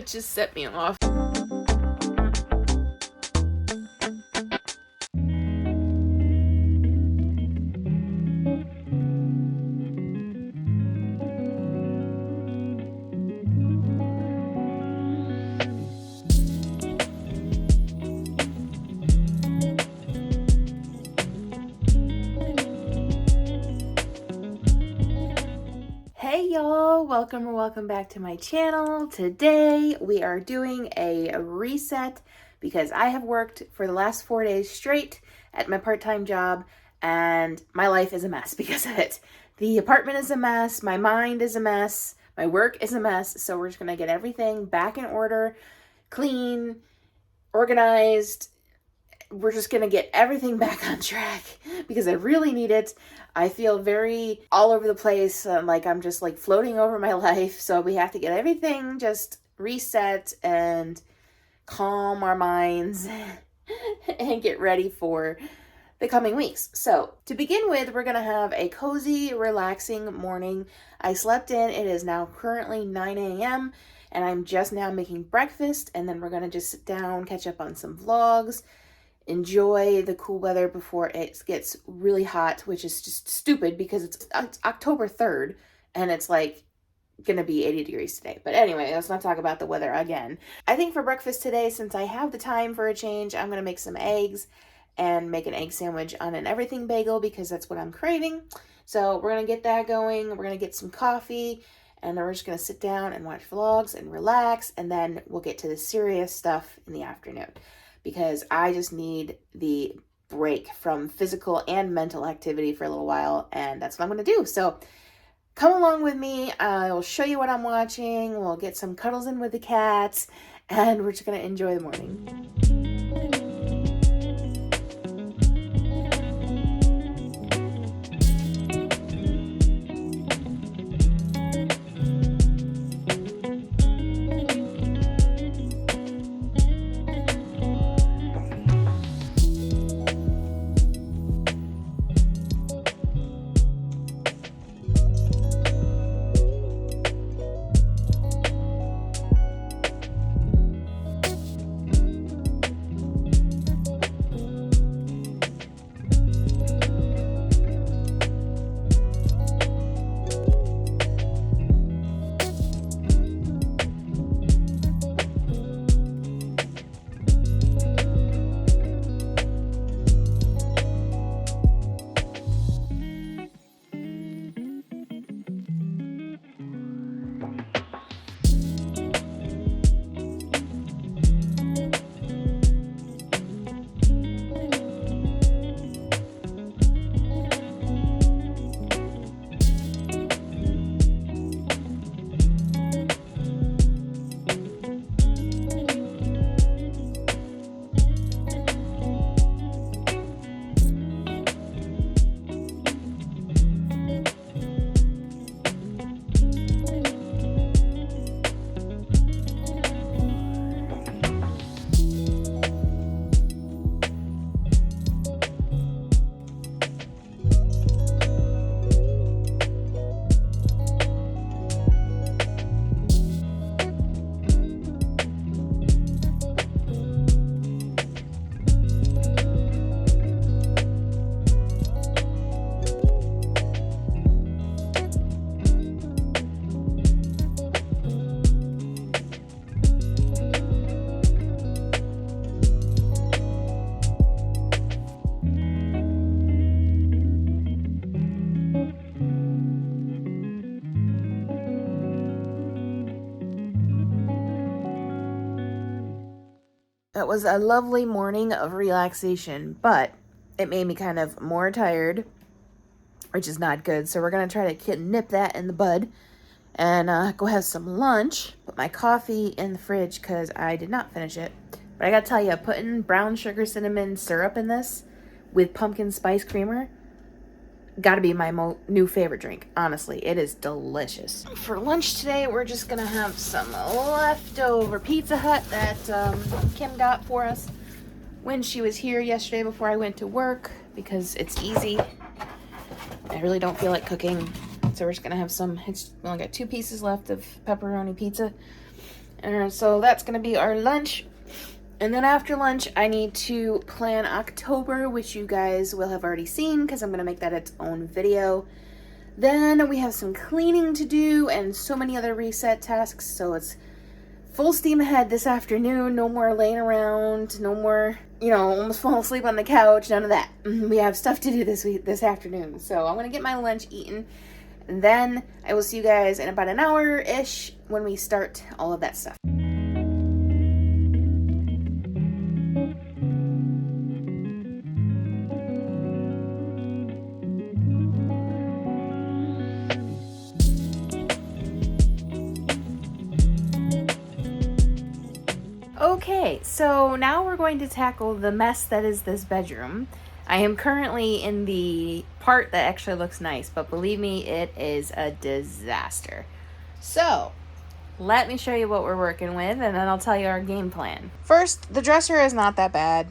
just set me off. Hey y'all, welcome back to my channel. Today we are doing a reset because I have worked for the last 4 days straight at my part-time job and my life is a mess because of it. The apartment is a mess, my mind is a mess, my work is a mess, so we're just gonna get everything back in order, clean, organized. We're just gonna get everything back on track because I really need it. I feel very all over the place, like I'm just like floating over my life. So we have to get everything just reset and calm our minds and get ready for the coming weeks. So to begin with, we're gonna have a cozy, relaxing morning. I slept in. It is now currently 9 a.m. and I'm just now making breakfast, and then we're gonna just sit down, catch up on some vlogs, enjoy the cool weather before it gets really hot, which is just stupid because it's October 3rd and it's like gonna be 80 degrees today. But anyway, let's not talk about the weather again. I think for breakfast today, since I have the time for a change, I'm gonna make some eggs and make an egg sandwich on an everything bagel because that's what I'm craving. So we're gonna get that going. We're gonna get some coffee and then we're just gonna sit down and watch vlogs and relax, and then we'll get to the serious stuff in the afternoon, because I just need the break from physical and mental activity for a little while, and that's what I'm going to do. So come along with me. I will show you what I'm watching. We'll get some cuddles in with the cats, and we're just going to enjoy the morning. That was a lovely morning of relaxation, but it made me kind of more tired, which is not good. So we're going to try to nip that in the bud and go have some lunch. Put my coffee in the fridge because I did not finish it. But I got to tell you, putting brown sugar cinnamon syrup in this with pumpkin spice creamer, gotta be my new favorite drink. Honestly, it is delicious. For lunch today, we're just gonna have some leftover Pizza Hut that Kim got for us when she was here yesterday before I went to work, because it's easy. I really don't feel like cooking, so we're just gonna have some. We only got 2 pieces left of pepperoni pizza, And so that's going to be our lunch. And then after lunch, I need to plan October, which you guys will have already seen because I'm going to make that its own video. Then we have some cleaning to do and so many other reset tasks. So it's full steam ahead this afternoon. No more laying around. No more, almost falling asleep on the couch. None of that. We have stuff to do this afternoon. So I'm going to get my lunch eaten. And then I will see you guys in about an hour-ish when we start all of that stuff. Okay, so now we're going to tackle the mess that is this bedroom. I am currently in the part that actually looks nice, but believe me, it is a disaster. So, let me show you what we're working with, and then I'll tell you our game plan. First, the dresser is not that bad,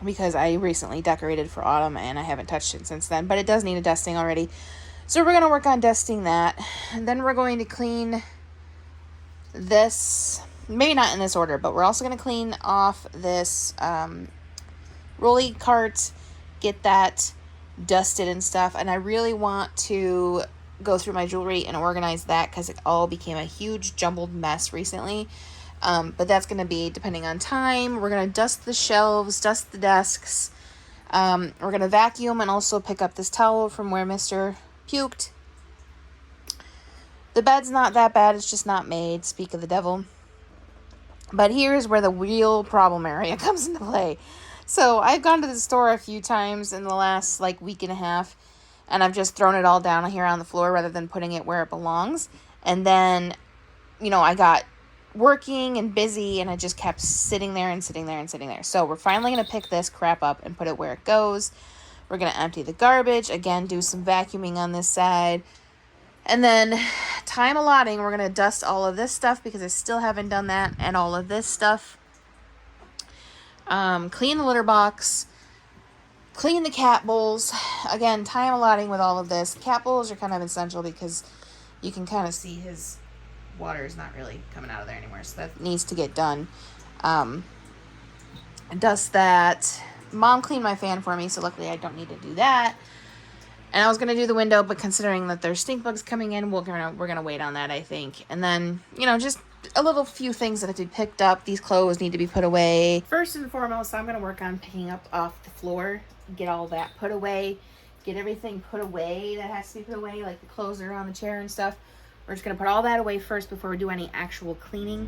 because I recently decorated for autumn, and I haven't touched it since then, but it does need a dusting already. So we're going to work on dusting that, and then we're going to clean this, maybe not in this order, but we're also going to clean off this rolly cart, get that dusted and stuff. And I really want to go through my jewelry and organize that because it all became a huge jumbled mess recently. But that's going to be depending on time. We're going to dust the shelves, dust the desks. We're going to vacuum and also pick up this towel from where Mr. puked. The bed's not that bad. It's just not made. Speak of the devil. But here's where the real problem area comes into play. So I've gone to the store a few times in the last week and a half, and I've just thrown it all down here on the floor rather than putting it where it belongs. And then, I got working and busy, and I just kept sitting there and sitting there and sitting there. So we're finally going to pick this crap up and put it where it goes. We're going to empty the garbage. Again, do some vacuuming on this side. And then time allotting, we're going to dust all of this stuff because I still haven't done that, and all of this stuff. Clean the litter box, clean the cat bowls. Again, time allotting with all of this. Cat bowls are kind of essential because you can kind of see his water is not really coming out of there anymore, so that needs to get done. Dust that. Mom cleaned my fan for me, so luckily I don't need to do that. And I was going to do the window, but considering that there's stink bugs coming in, we're gonna wait on that, I think. And then, just a little few things that have to be picked up. These clothes need to be put away. First and foremost, I'm going to work on picking up off the floor, get all that put away, get everything put away that has to be put away, like the clothes that are on the chair and stuff. We're just going to put all that away first before we do any actual cleaning.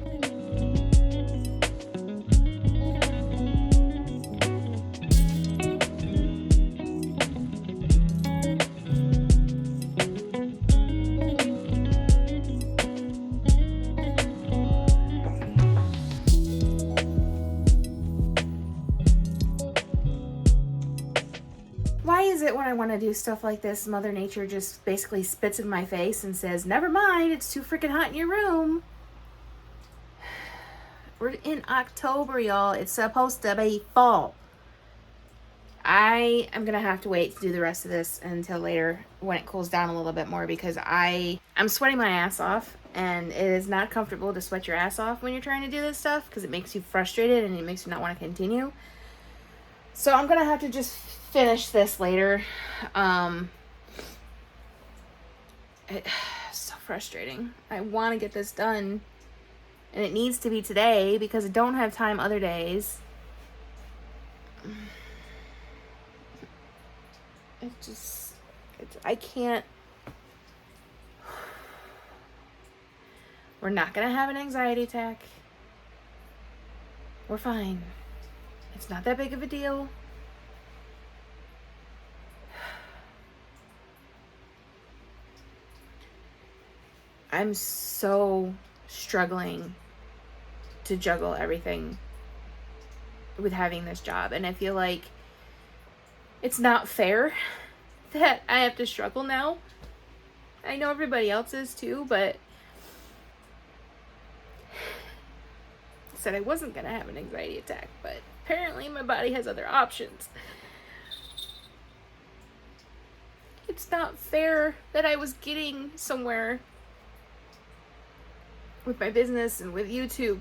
Why is it when I want to do stuff like this, Mother Nature just basically spits in my face and says, never mind, it's too freaking hot in your room? We're in October, y'all. It's supposed to be fall. I am going to have to wait to do the rest of this until later when it cools down a little bit more because I'm sweating my ass off, and it is not comfortable to sweat your ass off when you're trying to do this stuff because it makes you frustrated and it makes you not want to continue. So I'm going to have to just finish this later. It's so frustrating. I want to get this done, and it needs to be today because I don't have time other days. I can't. We're not going to have an anxiety attack. We're fine. It's not that big of a deal. I'm so struggling to juggle everything with having this job. And I feel like it's not fair that I have to struggle now. I know everybody else is too, but I said I wasn't going to have an anxiety attack, but apparently my body has other options. It's not fair that I was getting somewhere with my business and with YouTube.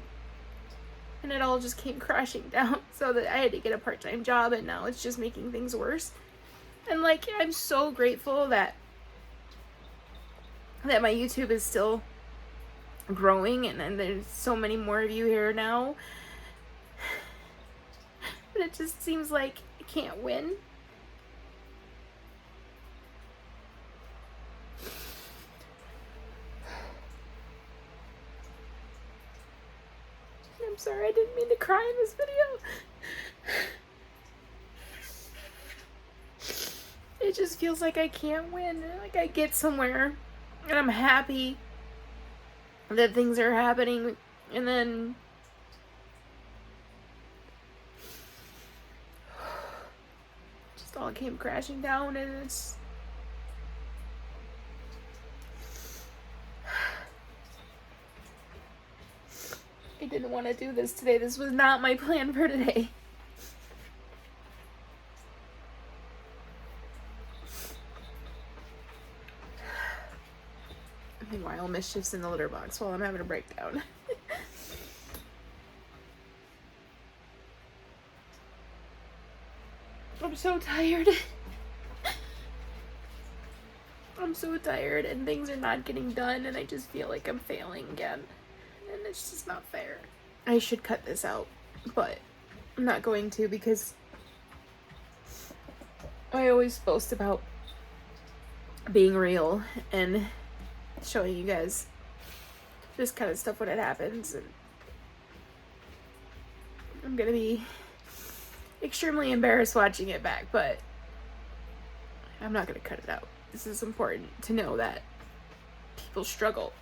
And it all just came crashing down, so that I had to get a part-time job, and now it's just making things worse. And like, I'm so grateful that my YouTube is still growing, and there's so many more of you here now. But it just seems like I can't win. I'm sorry, I didn't mean to cry in this video. It just feels like I can't win. Like I get somewhere and I'm happy that things are happening, and then just all came crashing down, and it's I didn't want to do this today. This was not my plan for today. Meanwhile, Mischief's in the litter box while I'm having a breakdown. I'm so tired. I'm so tired, and things are not getting done, and I just feel like I'm failing again. And it's just not fair. I should cut this out, but I'm not going to, because I always boast about being real and showing you guys this kind of stuff when it happens, and I'm gonna be extremely embarrassed watching it back, but I'm not gonna cut it out. This is important to know, that people struggle,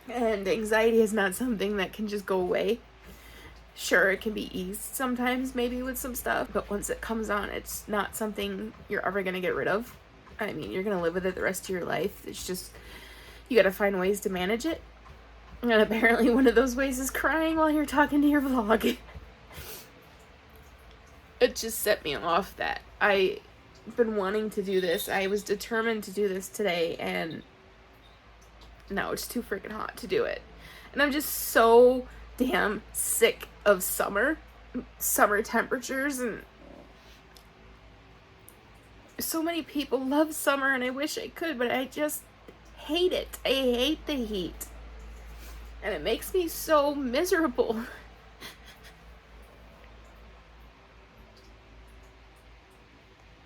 and anxiety is not something that can just go away. Sure, it can be eased sometimes, maybe with some stuff, but once it comes on, it's not something you're ever gonna get rid of. I mean, you're gonna live with it the rest of your life. It's just, you gotta find ways to manage it. And apparently one of those ways is crying while you're talking to your vlog. It just set me off that I've been wanting to do this. I was determined to do this today, and now it's too freaking hot to do it. And I'm just so damn sick of summer temperatures, and so many people love summer, and I wish I could, but I just hate it. I hate the heat, and it makes me so miserable.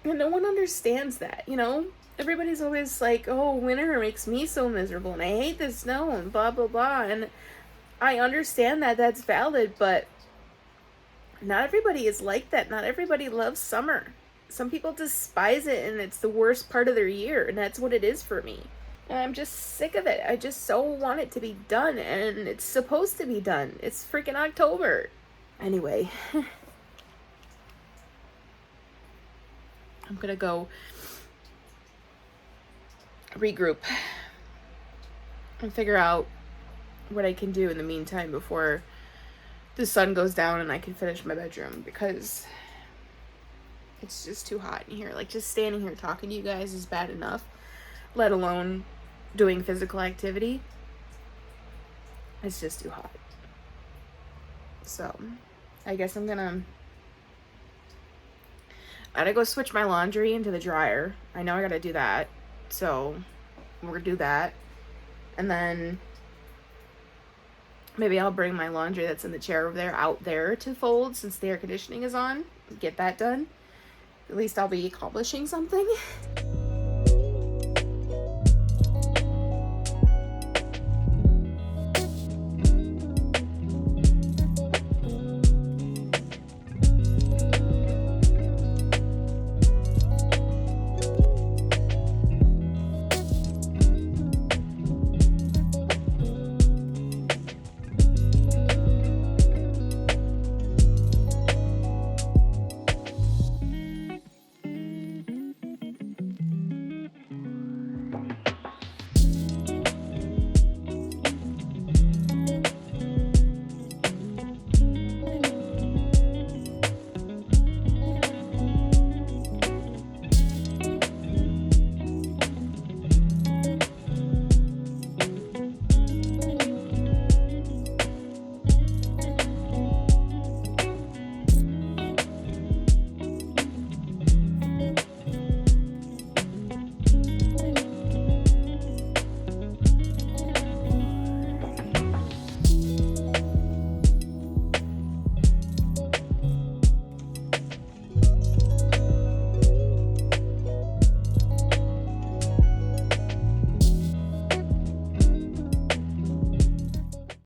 And no one understands that, you know? Everybody's always like, oh, winter makes me so miserable, and I hate the snow, and blah, blah, blah. And I understand that that's valid, but not everybody is like that. Not everybody loves summer. Some people despise it, and it's the worst part of their year, and that's what it is for me. And I'm just sick of it. I just so want it to be done, and it's supposed to be done. It's freaking October. Anyway, I'm gonna go regroup and figure out what I can do in the meantime before the sun goes down and I can finish my bedroom, because it's just too hot in here. Like, just standing here talking to you guys is bad enough, let alone doing physical activity. It's just too hot. So I guess I gotta go switch my laundry into the dryer. I know I gotta do that, so we're gonna do that. And then maybe I'll bring my laundry that's in the chair over there out there to fold, since the air conditioning is on. Get that done. At least I'll be accomplishing something.